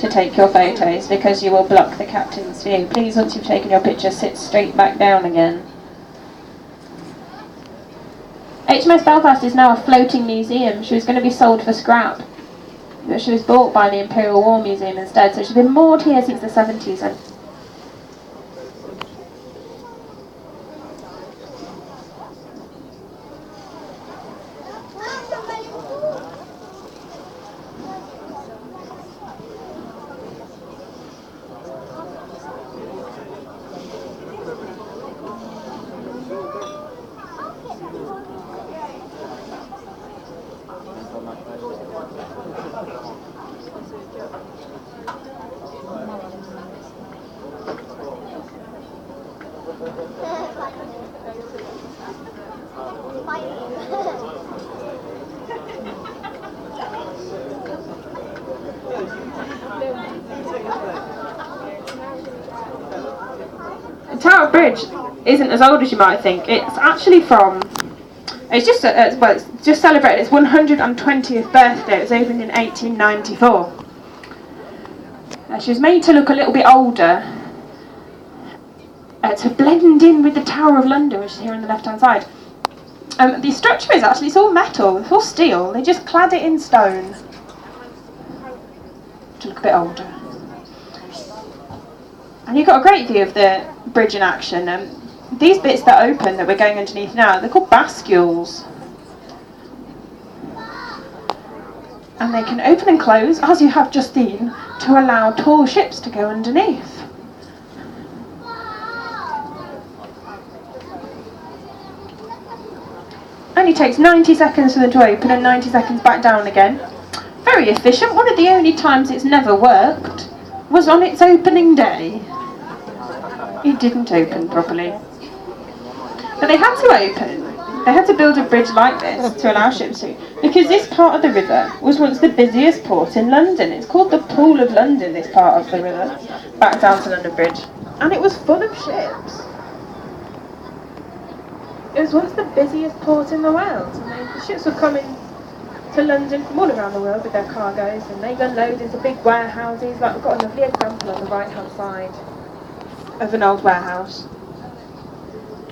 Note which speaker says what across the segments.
Speaker 1: to take your photos because you will block the captain's view. Please, once you've taken your picture, sit straight back down again. HMS Belfast is now a floating museum. She was going to be sold for scrap, but she was bought by the Imperial War Museum instead, so she's been moored here since the 70s. And the Tower Bridge isn't as old as you might think. It's actually from, it's just celebrated its 120th birthday. It was opened in 1894. She was made to look a little bit older, to blend in with the Tower of London, which is here on the left hand side. The structure is actually, it's all metal, it's all steel. They just clad it in stone to look a bit older. And you've got a great view of the bridge in action. These bits that open that we're going underneath now, they're called bascules. And they can open and close, as you have just seen, to allow tall ships to go underneath. Only takes 90 seconds for them to open and 90 seconds back down again. Very efficient. One of the only times it's never worked was on its opening day. It didn't open properly. But they had to open. They had to build a bridge like this to allow ships to, because this part of the river was once the busiest port in London. It's called the Pool of London, this part of the river, back down to London Bridge. And it was full of ships. It was once the busiest port in the world. And the ships were coming to London from all around the world with their cargoes, and they unload into big warehouses. Like we've got a lovely example on the right hand side of an old warehouse.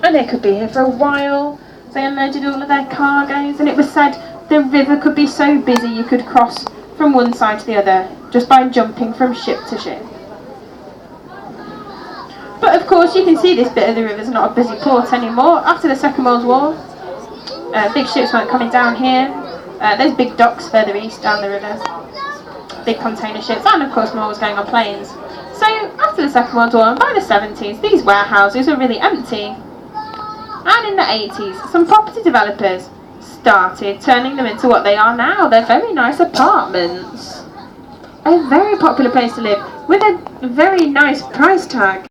Speaker 1: And they could be here for a while. They unloaded all of their cargoes, and it was said the river could be so busy you could cross from one side to the other just by jumping from ship to ship. But of course you can see this bit of the river is not a busy port anymore. After the Second World War, big ships weren't coming down here. There's big docks further east down the river, big container ships, and of course more was going on planes. So after the Second World War, and by the 70s, these warehouses were really empty. And in the 80s, some property developers started turning them into what they are now. They're very nice apartments. A very popular place to live with a very nice price tag.